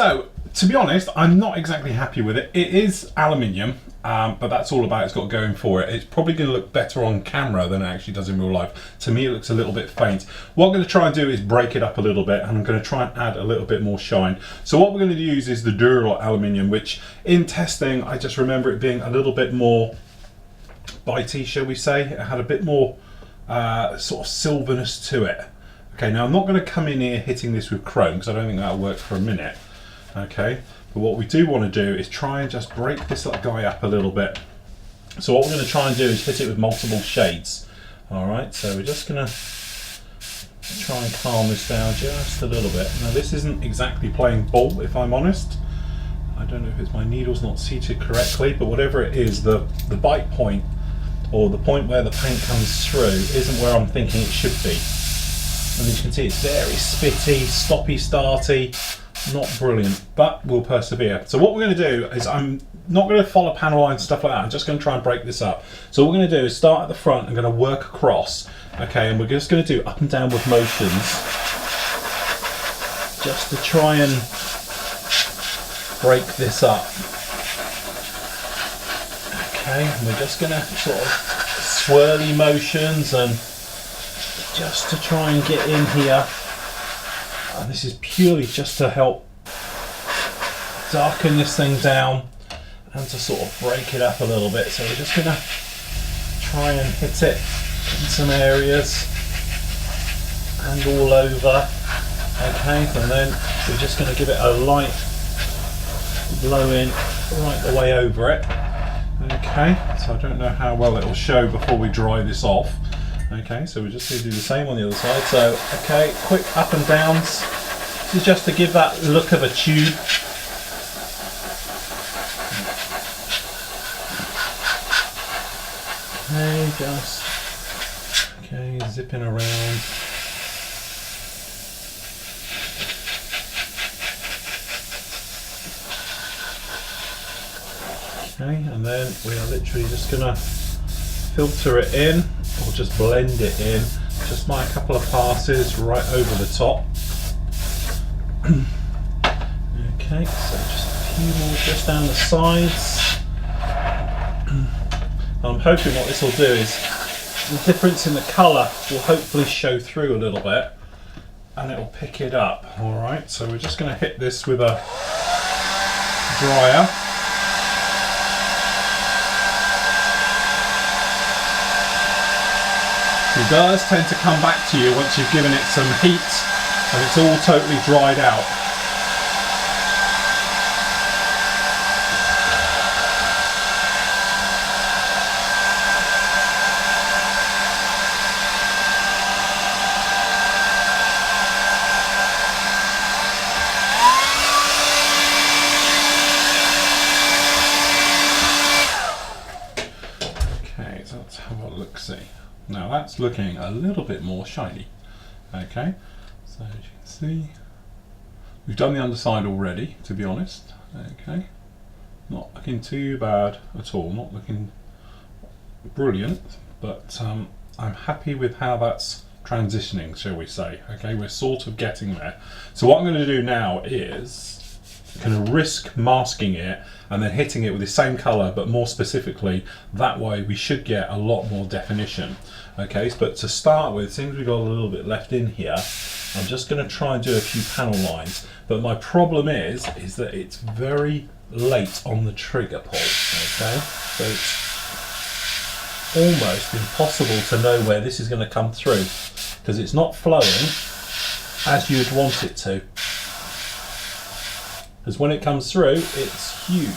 So, to be honest, I'm not exactly happy with it. It is aluminium, but that's all about it's got going for it. It's probably going to look better on camera than it actually does in real life. To me, it looks a little bit faint. What I'm going to try and do is break it up a little bit, and I'm going to try and add a little bit more shine. So what we're going to use is the Dural aluminium, which in testing, I just remember it being a little bit more bitey, shall we say. It had a bit more sort of silverness to it. Okay, now I'm not going to come in here hitting this with chrome because I don't think that'll work for a minute. Okay, but what we do want to do is try and just break this little guy up a little bit. So what we're going to try and do is hit it with multiple shades. Alright, so we're just going to try and calm this down just a little bit. Now this isn't exactly playing ball, if I'm honest. I don't know if it's my needle's not seated correctly, but whatever it is, the bite point, or the point where the paint comes through, isn't where I'm thinking it should be. And as you can see, it's very spitty, stoppy, starty, not brilliant, but we'll persevere. So what we're going to do is, I'm not going to follow panel lines and stuff like that, I'm just going to try and break this up. So what we're going to do is start at the front, I'm going to work across, okay, and we're just going to do up and downward motions, just to try and break this up. Okay, and we're just going to sort of swirly motions and just to try and get in here. And this is purely just to help darken this thing down and to sort of break it up a little bit. So we're just going to try and hit it in some areas and all over. Okay, and then we're just going to give it a light blow in right the way over it. Okay, so I don't know how well it will show before we dry this off. Okay, so we're just going to do the same on the other side. So, okay, quick up and downs. This is just to give that look of a tube. Okay, okay, zipping around. Okay, and then we are literally just going to filter it in, or just blend it in, just by a couple of passes right over the top. Okay, so just a few more just down the sides. I'm hoping what this will do is the difference in the colour will hopefully show through a little bit and it will pick it up. Alright, so we're just going to hit this with a dryer. It does tend to come back to you once you've given it some heat and it's all totally dried out. Okay, so let's have a look-see. Now that's looking a little bit more shiny. Okay, so as you can see, we've done the underside already, to be honest. Okay, not looking too bad at all, not looking brilliant, but I'm happy with how that's transitioning, shall we say. Okay, we're sort of getting there. So what I'm going to do now is kind of risk masking it and then hitting it with the same colour but more specifically. That way we should get a lot more definition. Okay, but to start with, since we've got a little bit left in here, I'm just going to try and do a few panel lines. But my problem is that it's very late on the trigger pull. Okay, so it's almost impossible to know where this is going to come through because it's not flowing as you'd want it to. Because when it comes through, it's huge.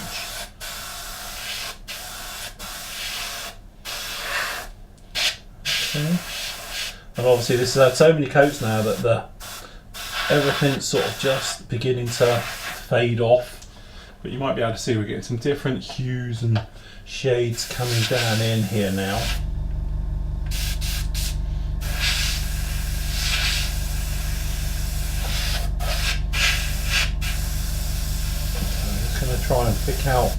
Okay. And obviously this has had so many coats now that everything's sort of just beginning to fade off. But you might be able to see we're getting some different hues and shades coming down in here now. Try and pick out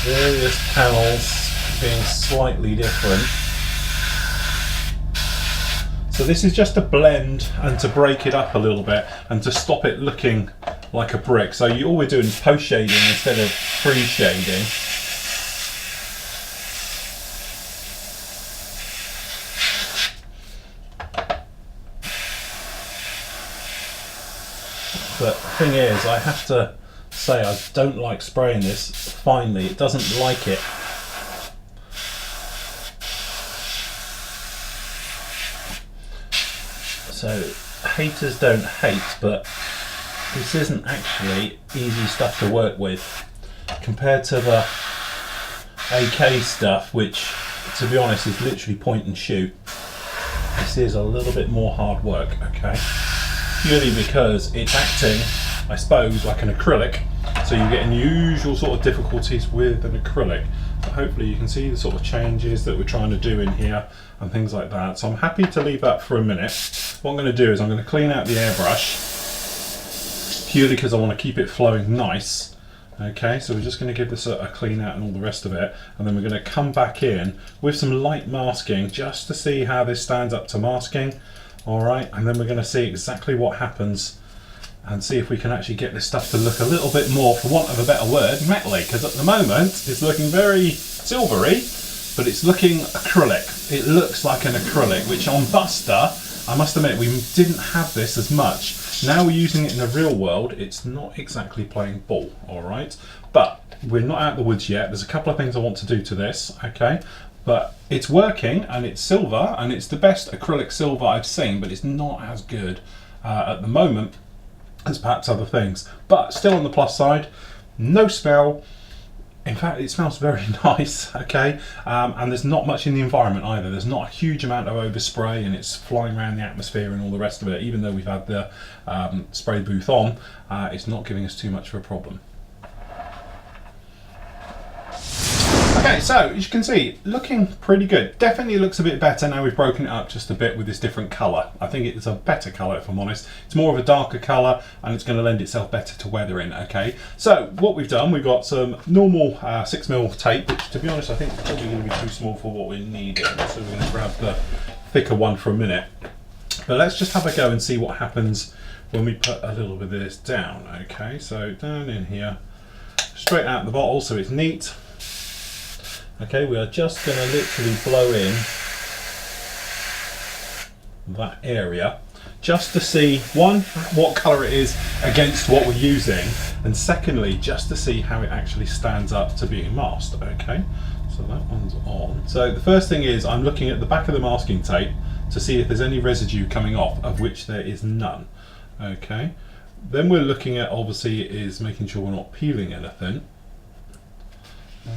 various panels being slightly different. So this is just a blend and to break it up a little bit and to stop it looking like a brick. So all we're doing is post shading instead of pre shading. But the thing is, I have to say I don't like spraying this finely. It doesn't like it. So haters don't hate, but this isn't actually easy stuff to work with compared to the AK stuff, which, to be honest, is literally point and shoot. This is a little bit more hard work, okay? Purely because it's acting, I suppose, like an acrylic, so you get unusual sort of difficulties with an acrylic. But hopefully you can see the sort of changes that we're trying to do in here and things like that. So I'm happy to leave that for a minute. What I'm going to do is I'm going to clean out the airbrush, purely because I want to keep it flowing nice. Okay, so we're just going to give this a clean out and all the rest of it, and then we're going to come back in with some light masking just to see how this stands up to masking. Alright, and then we're going to see exactly what happens and see if we can actually get this stuff to look a little bit more, for want of a better word, metally, because at the moment it's looking very silvery, but it's looking acrylic. It looks like an acrylic, which on Buster, I must admit, we didn't have this as much. Now we're using it in the real world, it's not exactly playing ball, alright? But we're not out of the woods yet. There's a couple of things I want to do to this, okay? But it's working, and it's silver, and it's the best acrylic silver I've seen, but it's not as good at the moment as perhaps other things. But still on the plus side, no smell. In fact, it smells very nice, okay? And there's not much in the environment either. There's not a huge amount of overspray, and it's flying around the atmosphere and all the rest of it. Even though we've had the spray booth on, it's not giving us too much of a problem. Okay, so as you can see, looking pretty good. Definitely looks a bit better now we've broken it up just a bit with this different colour. I think it's a better colour, if I'm honest. It's more of a darker colour, and it's going to lend itself better to weathering, okay? So what we've done, we've got some normal 6mm tape, which, to be honest, I think is probably going to be too small for what we need. So we're going to grab the thicker one for a minute. But let's just have a go and see what happens when we put a little bit of this down, okay? So down in here, straight out the bottle, so it's neat. Okay, we are just going to literally blow in that area just to see, one, what colour it is against what we're using, and secondly, just to see how it actually stands up to being masked. Okay, so that one's on. So the first thing is I'm looking at the back of the masking tape to see if there's any residue coming off, of which there is none. Okay, then we're looking at, obviously, is making sure we're not peeling anything.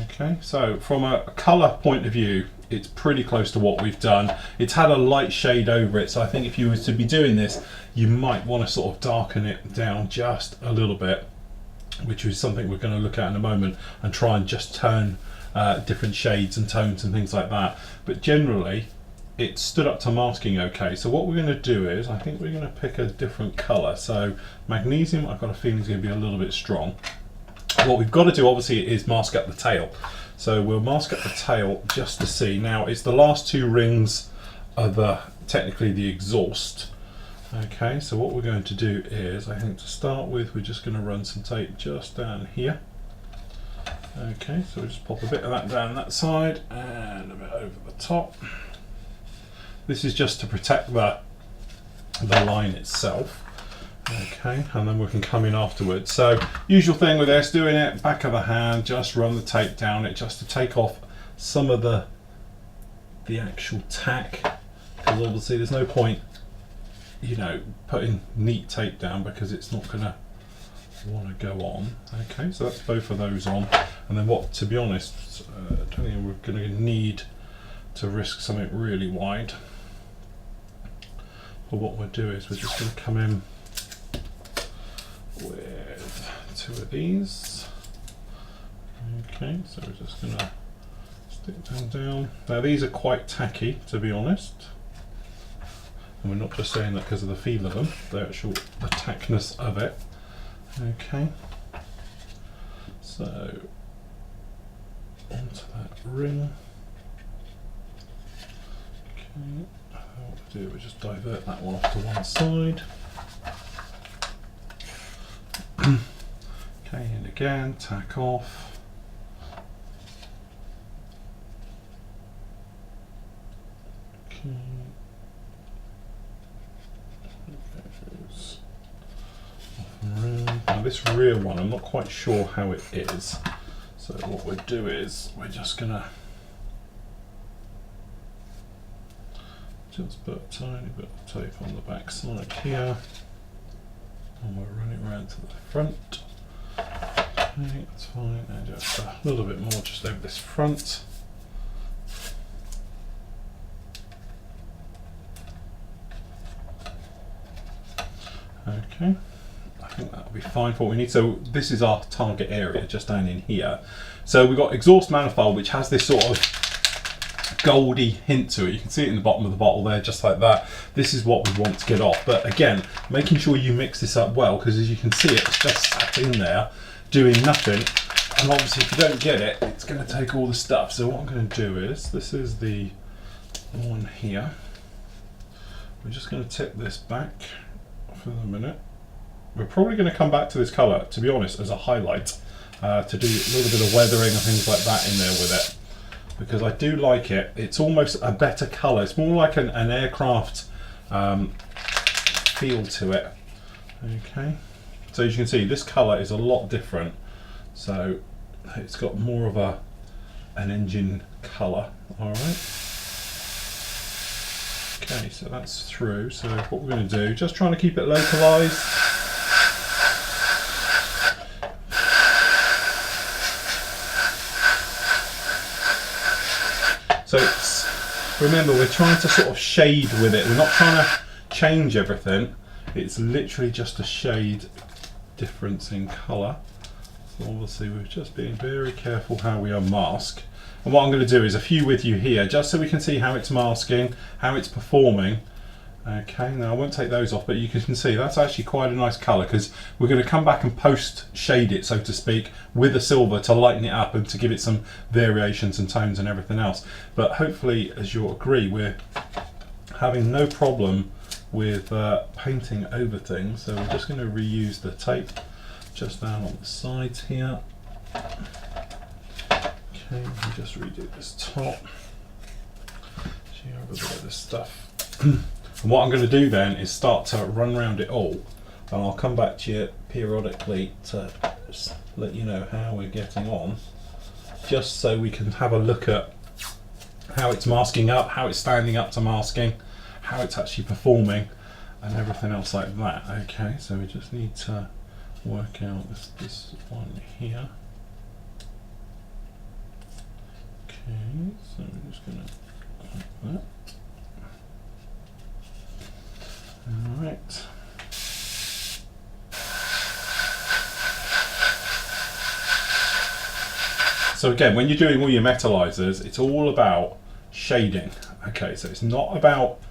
Okay, so from a colour point of view, it's pretty close to what we've done. It's had a light shade over it, so I think if you were to be doing this, you might want to sort of darken it down just a little bit, which is something we're going to look at in a moment, and try and just turn different shades and tones and things like that. But generally, it stood up to masking okay. So what we're going to do is, I think we're going to pick a different colour. So magnesium, I've got a feeling is going to be a little bit strong. What we've got to do, obviously, is mask up the tail. So we'll mask up the tail just to see. Now, it's the last two rings of technically the exhaust. Okay, so what we're going to do is, I think to start with, we're just going to run some tape just down here. Okay, so we'll just pop a bit of that down that side and a bit over the top. This is just to protect the line itself. Okay, and then we can come in afterwards. So usual thing with this, doing it back of the hand, just run the tape down it just to take off some of the actual tack, because obviously there's no point, you know, putting neat tape down because it's not gonna want to go on. Okay, so that's both of those on, and then what, to be honest, I don't think we're going to need to risk something really wide. But what we'll do is we're just going to come in with two of these. Okay, so we're just going to stick them down. Now these are quite tacky, to be honest, and we're not just saying that because of the feel of them, the actual tackness of it. Okay, so onto that ring. Okay, what we do, we just divert that one off to one side. again, tack off. Okay. Now this rear one, I'm not quite sure how it is. So what we'll do is we're just gonna just put a tiny bit of tape on the back side here, and we'll run it around to the front. Okay, that's fine, and just a little bit more just over this front. Okay, I think that'll be fine for what we need. So this is our target area, just down in here. So we've got exhaust manifold, which has this sort of goldy hint to it. You can see it in the bottom of the bottle there, just like that. This is what we want to get off. But again, making sure you mix this up well, because as you can see, it's just sat in there doing nothing. And obviously if you don't get it, it's going to take all the stuff. So what I'm going to do is, this is the one here. We're just going to tip this back for the minute. We're probably going to come back to this colour, to be honest, as a highlight, to do a little bit of weathering and things like that in there with it, because I do like it. It's almost a better colour. It's more like an aircraft feel to it. Okay, so as you can see, this colour is a lot different. So it's got more of an engine colour. All right. Okay, so that's through. So what we're going to do, just trying to keep it localised. So remember, we're trying to sort of shade with it. We're not trying to change everything. It's literally just a shade difference in colour. So obviously we're just being very careful how we unmask. And what I'm going to do is a few with you here, just so we can see how it's masking, how it's performing. Okay, now I won't take those off, but you can see that's actually quite a nice colour, because we're going to come back and post shade it, so to speak, with a silver to lighten it up and to give it some variations and tones and everything else. But hopefully, as you'll agree, we're having no problem with painting over things. So we're just going to reuse the tape just down on the sides here. Okay, we'll just redo this top. So you have a bit of this stuff. And what I'm going to do then is start to run around it all, and I'll come back to you periodically to just let you know how we're getting on, just so we can have a look at how it's masking up, how it's standing up to masking, how it's actually performing, and everything else like that. Okay, so we just need to work out this one here. Okay, so we're just going to like that. Alright. So again, when you're doing all your metallizers, it's all about shading. Okay, so it's not about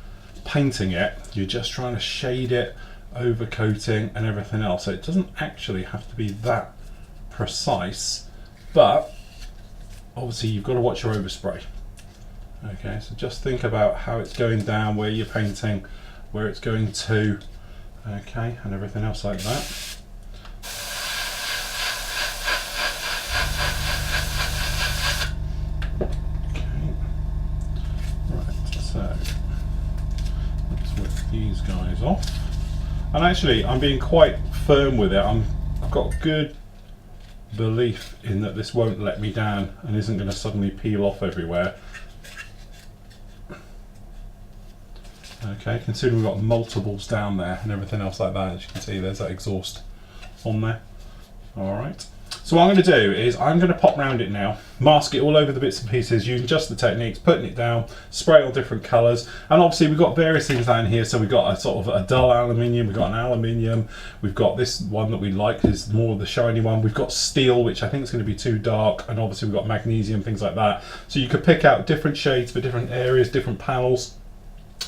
painting it, you're just trying to shade it, overcoating and everything else. So it doesn't actually have to be that precise, but obviously you've got to watch your overspray. Okay, so just think about how it's going down, where you're painting, where it's going to, okay, and everything else like that. Okay, right, so let's whip these guys off. And actually, I'm being quite firm with it. I've got good belief in that this won't let me down and isn't going to suddenly peel off everywhere. Okay, considering we've got multiples down there and everything else like that, as you can see there's that exhaust on there. Alright, so what I'm going to do is I'm going to pop round it now, mask it all over the bits and pieces using just the techniques, putting it down, spray it on different colours, and obviously we've got various things down here. So we've got a sort of a dull aluminium, we've got an aluminium, we've got this one that we like is more of the shiny one, we've got steel which I think is going to be too dark, and obviously we've got magnesium, things like that. So you could pick out different shades for different areas, different panels.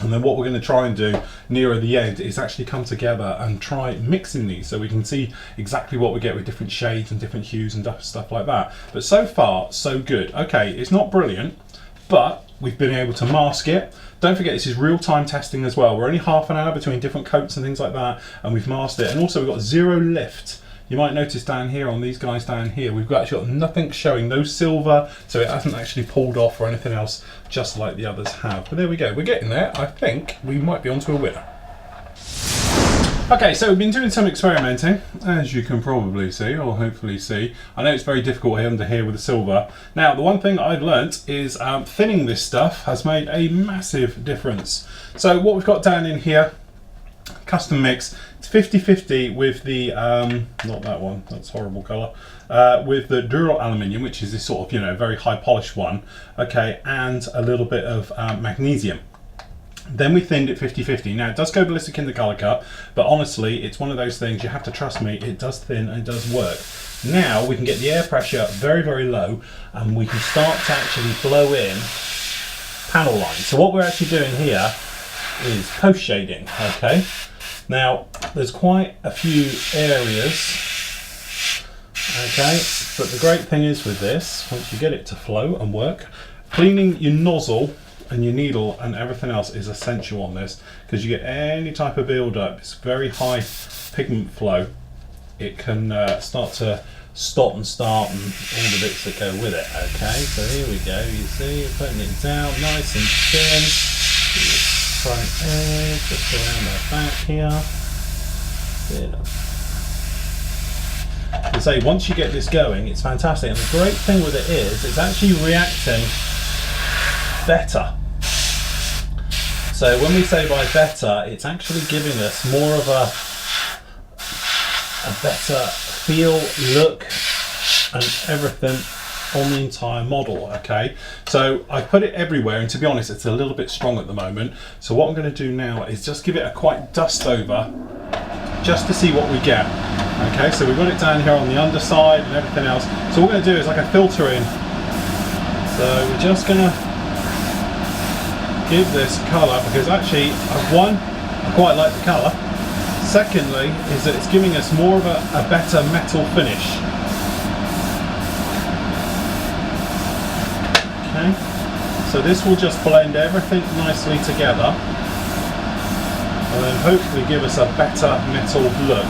And then what we're going to try and do nearer the end is actually come together and try mixing these so we can see exactly what we get with different shades and different hues and stuff like that. But so far, so good. Okay, it's not brilliant, but we've been able to mask it. Don't forget, this is real-time testing as well. We're only half an hour between different coats and things like that, and we've masked it. And also we've got zero lift You might notice down here on these guys down here, we've actually got nothing showing, no silver, so it hasn't actually pulled off or anything else, just like the others have. But there we go, we're getting there. I think we might be onto a winner. Okay, so we've been doing some experimenting, as you can probably see, or hopefully see. I know it's very difficult under here with the silver. Now, the one thing I've learnt is thinning this stuff has made a massive difference. So what we've got down in here, custom mix, it's 50-50 with the, not that one, that's horrible colour, with the dural aluminium, which is this sort of, you know, very high polished one, okay, and a little bit of magnesium. Then we thinned it 50-50. Now it does go ballistic in the colour cut, but honestly it's one of those things, you have to trust me, it does thin and it does work. Now we can get the air pressure very, very low and we can start to actually blow in panel lines. So what we're actually doing here is post shading, okay? Now there's quite a few areas, okay, but the great thing is with this, once you get it to flow and work, cleaning your nozzle and your needle and everything else is essential on this, because you get any type of build up, it's very high pigment flow, it can start to stop and start and all the bits that go with it. Okay, so here we go, you see, you're putting it down nice and thin, front edge, just around the back here. I say, once you get this going, it's fantastic, and the great thing with it is it's actually reacting better. So when we say by better, it's actually giving us more of a better feel, look, and everything on the entire model, okay? So I put it everywhere, and to be honest, it's a little bit strong at the moment. So what I'm going to do now is just give it a quite dust over, just to see what we get. Okay, so we've got it down here on the underside and everything else. So what we're going to do is like a filter in. So we're just going to give this colour, because actually, I quite like the colour. Secondly, is that it's giving us more of a better metal finish. Okay, so this will just blend everything nicely together, and then hopefully give us a better metal look.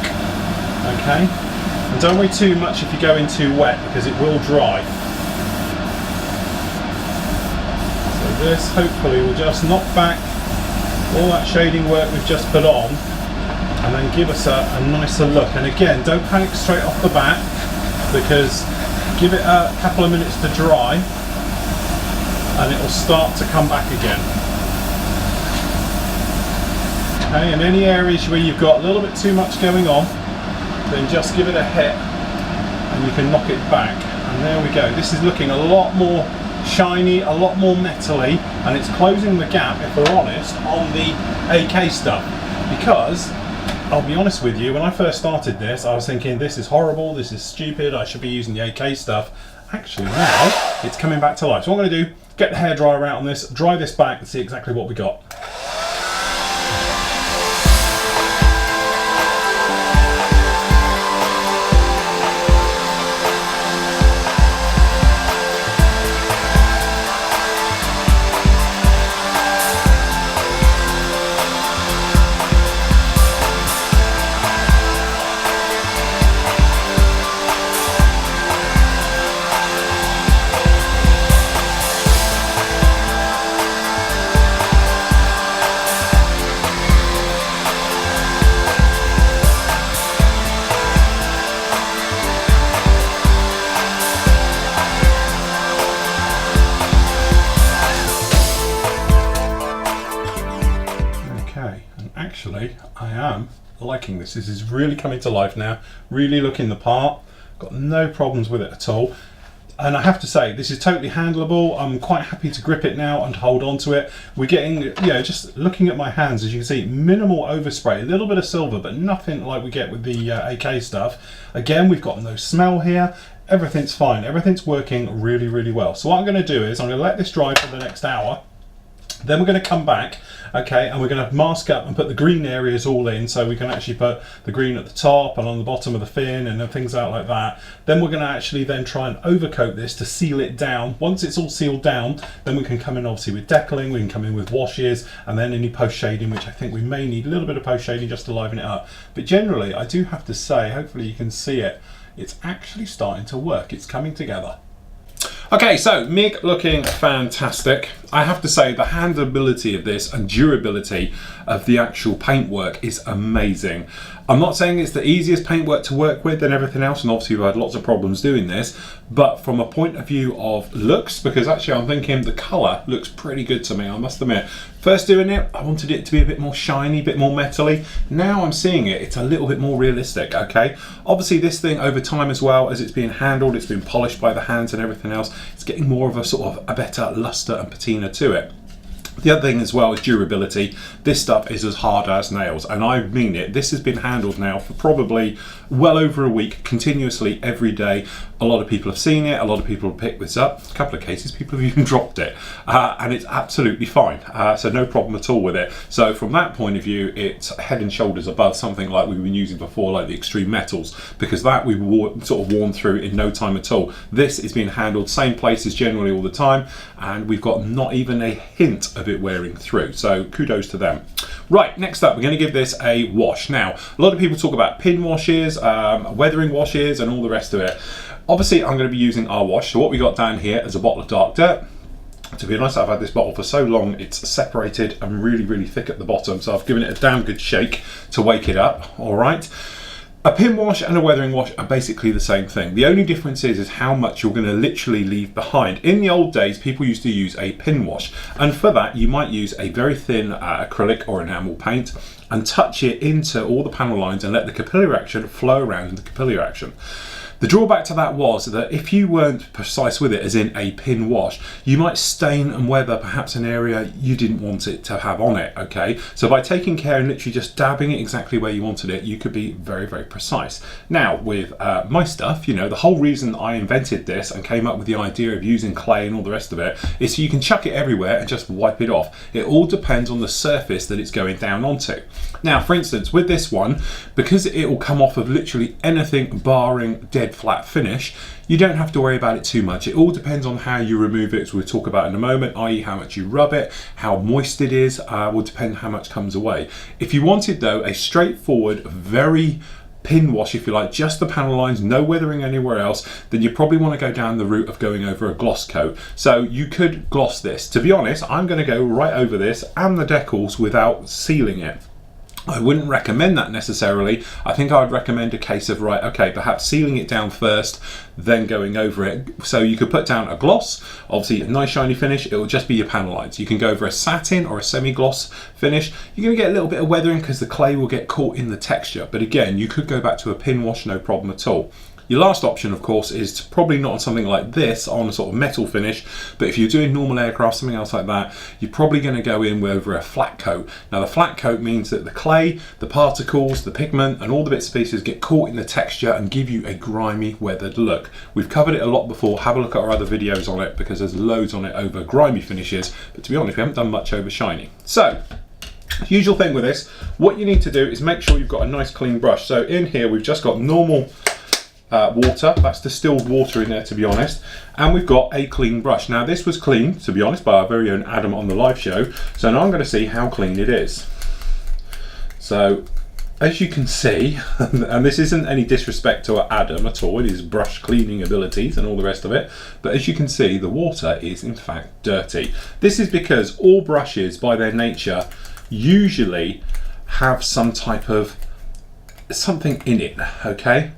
Okay, and don't worry too much if you go in too wet, because it will dry. This hopefully will just knock back all that shading work we've just put on and then give us a nicer look. And again, don't panic straight off the bat, because give it a couple of minutes to dry and it will start to come back again. Okay, in any areas where you've got a little bit too much going on, then just give it a hit and you can knock it back. And there we go, this is looking a lot more shiny, a lot more metally, and it's closing the gap, if we're honest, on the AK stuff. Because I'll be honest with you, when I first started this, I was thinking this is horrible, this is stupid, I should be using the AK stuff. Actually now it's coming back to life. So what I'm going to do, get the hairdryer out on this, dry this back and see exactly what we got. Actually, I am liking this. This is really coming to life now, really looking the part, got no problems with it at all. And I have to say, this is totally handleable. I'm quite happy to grip it now and hold on to it. We're getting, you know, just looking at my hands, as you can see, minimal overspray, a little bit of silver, but nothing like we get with the AK stuff. Again, we've got no smell here. Everything's fine. Everything's working really, really well. So what I'm going to do is I'm going to let this dry for the next hour. Then we're going to come back, okay, and we're going to mask up and put the green areas all in, so we can actually put the green at the top and on the bottom of the fin and then things out like that. Then we're going to actually then try and overcoat this to seal it down. Once it's all sealed down, then we can come in obviously with decaling, we can come in with washes, and then any post shading, which I think we may need a little bit of post shading just to liven it up. But generally, I do have to say, hopefully you can see it, it's actually starting to work. It's coming together. Okay, so MIG looking fantastic. I have to say the handleability of this and durability of the actual paintwork is amazing. I'm not saying it's the easiest paintwork to work with and everything else, and obviously we've had lots of problems doing this, but from a point of view of looks, because actually I'm thinking the colour looks pretty good to me, I must admit. First doing it, I wanted it to be a bit more shiny, a bit more metally. Now I'm seeing it, it's a little bit more realistic, okay? Obviously this thing over time as well, as it's being handled, it's been polished by the hands and everything else, it's getting more of a sort of a better luster and patina to it. The other thing as well is durability. This stuff is as hard as nails, and I mean it. This has been handled now for probably well over a week, continuously every day. A lot of people have seen it, a lot of people have picked this up. A couple of cases, people have even dropped it, and it's absolutely fine. So no problem at all with it. So from that point of view, it's head and shoulders above something like we've been using before, like the extreme metals, because that we've sort of worn through in no time at all. This is being handled same places generally all the time, and we've got not even a hint of it wearing through. So kudos to them. Right, next up, we're going to give this a wash. Now, a lot of people talk about pin washes, weathering washes, and all the rest of it. Obviously, I'm going to be using our wash. So what we got down here is a bottle of dark dirt. To be honest, I've had this bottle for so long, it's separated and really, really thick at the bottom. So I've given it a damn good shake to wake it up, all right? A pin wash and a weathering wash are basically the same thing. The only difference is how much you're going to literally leave behind. In the old days, people used to use a pin wash, and for that you might use a very thin acrylic or enamel paint and touch it into all the panel lines and let the capillary action flow around in the capillary action. The drawback to that was that if you weren't precise with it, as in a pin wash, you might stain and weather perhaps an area you didn't want it to have on it, okay? So by taking care and literally just dabbing it exactly where you wanted it, you could be very, very precise. Now, with my stuff, you know, the whole reason I invented this and came up with the idea of using clay and all the rest of it is so you can chuck it everywhere and just wipe it off. It all depends on the surface that it's going down onto. Now, for instance, with this one, because it will come off of literally anything barring dead flat finish, you don't have to worry about it too much. It all depends on how you remove it, as we'll talk about in a moment, i.e. how much you rub it, how moist it is, will depend how much comes away. If you wanted though a straightforward, very pin wash, if you like, just the panel lines, no weathering anywhere else, then you probably want to go down the route of going over a gloss coat. So you could gloss this. To be honest, I'm going to go right over this and the decals without sealing it. I wouldn't recommend that necessarily. I think I would recommend a case of, right, okay, perhaps sealing it down first, then going over it. So you could put down a gloss, obviously a nice shiny finish, it will just be your panel lines. You can go over a satin or a semi-gloss finish. You're going to get a little bit of weathering because the clay will get caught in the texture. But again, you could go back to a pin wash, no problem at all. Your last option, of course, is probably not on something like this, on a sort of metal finish, but if you're doing normal aircraft, something else like that, you're probably going to go in over a flat coat. Now, the flat coat means that the clay, the particles, the pigment, and all the bits and pieces get caught in the texture and give you a grimy, weathered look. We've covered it a lot before. Have a look at our other videos on it, because there's loads on it over grimy finishes, but to be honest, we haven't done much over shiny. So, usual thing with this, what you need to do is make sure you've got a nice clean brush. So in here, we've just got normal water, that's distilled water in there, to be honest, and we've got a clean brush. Now this was cleaned, to be honest, by our very own Adam on the live show, so now I'm going to see how clean it is. So as you can see, and this isn't any disrespect to Adam at all, it is brush cleaning abilities and all the rest of it, but as you can see, the water is in fact dirty. This is because all brushes by their nature usually have some type of something in it, okay?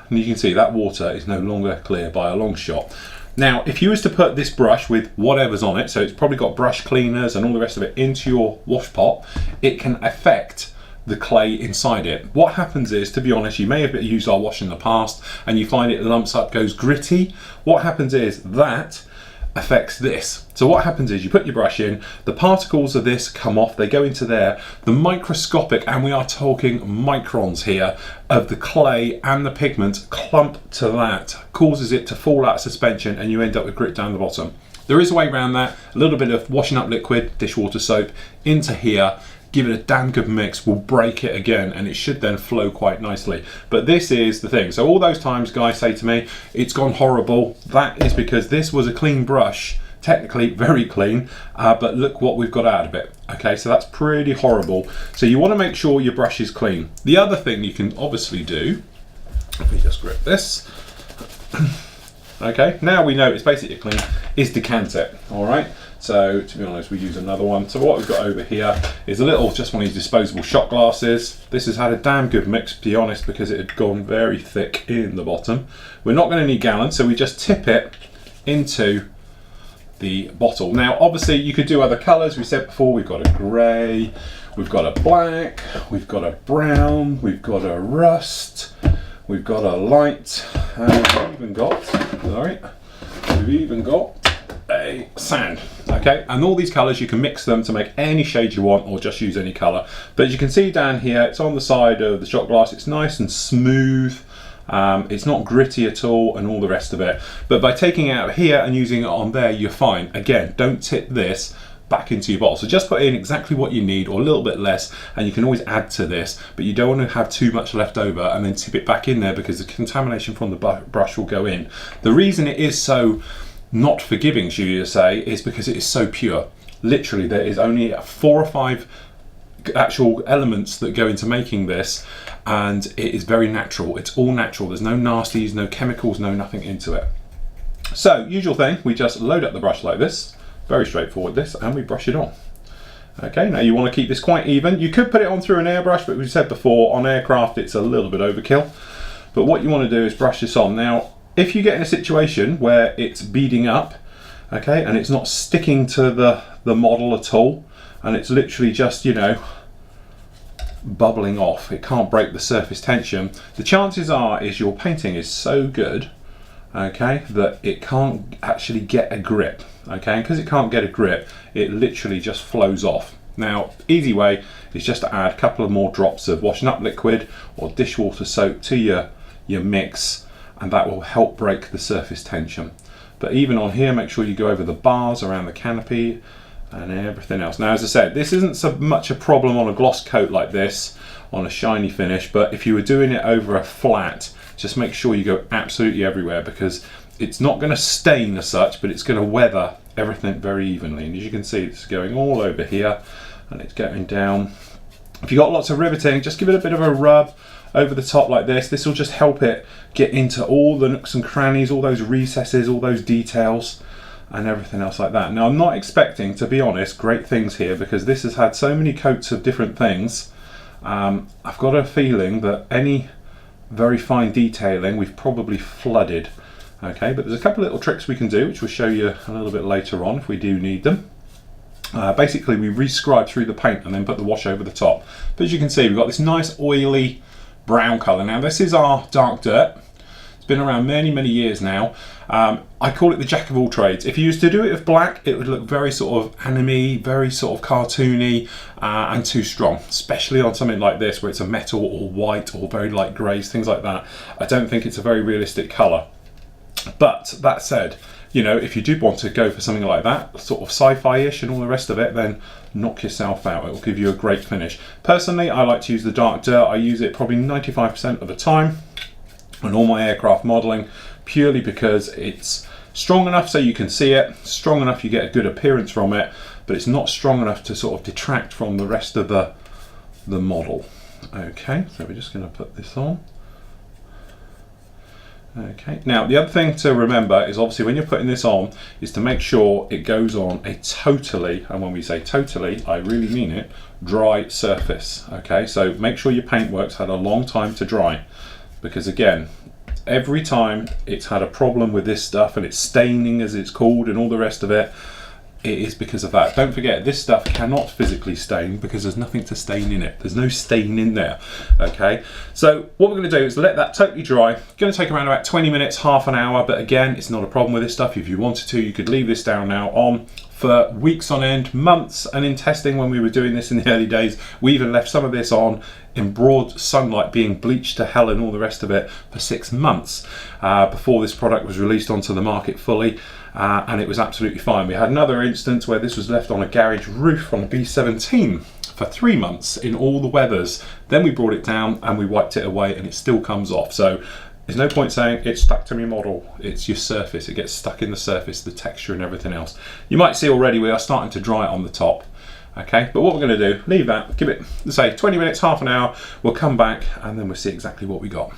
And you can see that water is no longer clear by a long shot. Now, if you was to put this brush with whatever's on it, so it's probably got brush cleaners and all the rest of it, into your wash pot, it can affect the clay inside it. What happens is, to be honest, you may have used our wash in the past and you find it lumps up, goes gritty. What happens is that affects this. So what happens is you put your brush in, the particles of this come off, they go into there, the microscopic, and we are talking microns here, of the clay and the pigment clump to that, causes it to fall out of suspension and you end up with grit down the bottom. There is a way around that. A little bit of washing up liquid, dishwater soap, into here. Give it a damn good mix, we'll break it again, and it should then flow quite nicely. But this is the thing. So all those times guys say to me, it's gone horrible, that is because this was a clean brush, technically very clean, but look what we've got out of it. Okay, so that's pretty horrible. So you want to make sure your brush is clean. The other thing you can obviously do, let me just grip this. Okay, now we know it's basically clean, is decant it, all right? So to be honest, we use another one. So what we've got over here is a little, just one of these disposable shot glasses. This has had a damn good mix, to be honest, because it had gone very thick in the bottom. We're not going to need gallons, so we just tip it into the bottle. Now, obviously, you could do other colours. We said before, we've got a grey, we've got a black, we've got a brown, we've got a rust, we've got a light, and we've even got, a sand. Okay, and all these colours you can mix them to make any shade you want, or just use any colour. But as you can see down here, it's on the side of the shot glass. It's nice and smooth. It's not gritty at all, and all the rest of it. But by taking it out here and using it on there, you're fine. Again, don't tip this back into your bottle. So just put in exactly what you need, or a little bit less, and you can always add to this, but you don't want to have too much left over and then tip it back in there, because the contamination from the brush will go in. The reason it is so not forgiving, should you say, is because it is so pure. Literally, there is only 4 or 5 actual elements that go into making this, and it is very natural. It's all natural. There's no nasties, no chemicals, no nothing into it. So, usual thing, we just load up the brush like this, very straightforward this, and we brush it on. Okay, now you want to keep this quite even. You could put it on through an airbrush, but we said before, on aircraft it's a little bit overkill. But what you want to do is brush this on. Now, if you get in a situation where it's beading up, okay, and it's not sticking to the model at all, and it's literally just, you know, bubbling off, it can't break the surface tension, the chances are is your painting is so good, okay, that it can't actually get a grip, okay, and because it can't get a grip, it literally just flows off. Now, easy way is just to add a couple of more drops of washing up liquid or dishwater soap to your mix, and that will help break the surface tension. But even on here, make sure you go over the bars around the canopy and everything else. Now, as I said, this isn't so much a problem on a gloss coat like this, on a shiny finish, but if you were doing it over a flat, just make sure you go absolutely everywhere, because it's not going to stain as such, but it's going to weather everything very evenly. And as you can see, it's going all over here, and it's going down. If you've got lots of riveting, just give it a bit of a rub over the top like this. This will just help it get into all the nooks and crannies, all those recesses, all those details, and everything else like that. Now, I'm not expecting, to be honest, great things here, because this has had so many coats of different things. I've got a feeling that any very fine detailing we've probably flooded. Okay, but there's a couple of little tricks we can do, which we'll show you a little bit later on if we do need them. Basically, we rescribe through the paint and then put the wash over the top. But as you can see, we've got this nice oily brown colour. Now, this is our dark dirt. It's been around many, many years now. I call it the jack of all trades. If you used to do it with black, it would look very sort of anime, very sort of cartoony, and too strong, especially on something like this where it's a metal or white or very light greys, things like that. I don't think it's a very realistic colour. But that said, you know, if you do want to go for something like that, sort of sci-fi-ish and all the rest of it, then knock yourself out. It will give you a great finish. Personally, I like to use the dark dirt. I use it probably 95% of the time on all my aircraft modelling, purely because it's strong enough so you can see it, strong enough you get a good appearance from it, but it's not strong enough to sort of detract from the rest of the model. Okay, so we're just going to put this on. Okay, now the other thing to remember is obviously when you're putting this on is to make sure it goes on a totally, and when we say totally, I really mean it, dry surface. Okay, so make sure your paintwork's had a long time to dry, because again, every time it's had a problem with this stuff and it's staining as it's called and all the rest of it, it is because of that. Don't forget, this stuff cannot physically stain because there's nothing to stain in it. There's no stain in there, okay? So what we're gonna do is let that totally dry. It's gonna take around about 20 minutes, half an hour, but again, it's not a problem with this stuff. If you wanted to, you could leave this down now on for weeks on end, months, and in testing when we were doing this in the early days, we even left some of this on in broad sunlight being bleached to hell and all the rest of it for 6 months before this product was released onto the market fully, and it was absolutely fine. We had another instance where this was left on a garage roof on a B17 for 3 months in all the weathers. Then we brought it down and we wiped it away and it still comes off. So there's no point saying it's stuck to my model. It's your surface. It gets stuck in the surface, the texture and everything else. You might see already we are starting to dry it on the top. Okay, but what we're going to do, leave that, give it, say 20 minutes, half an hour, we'll come back and then we'll see exactly what we got.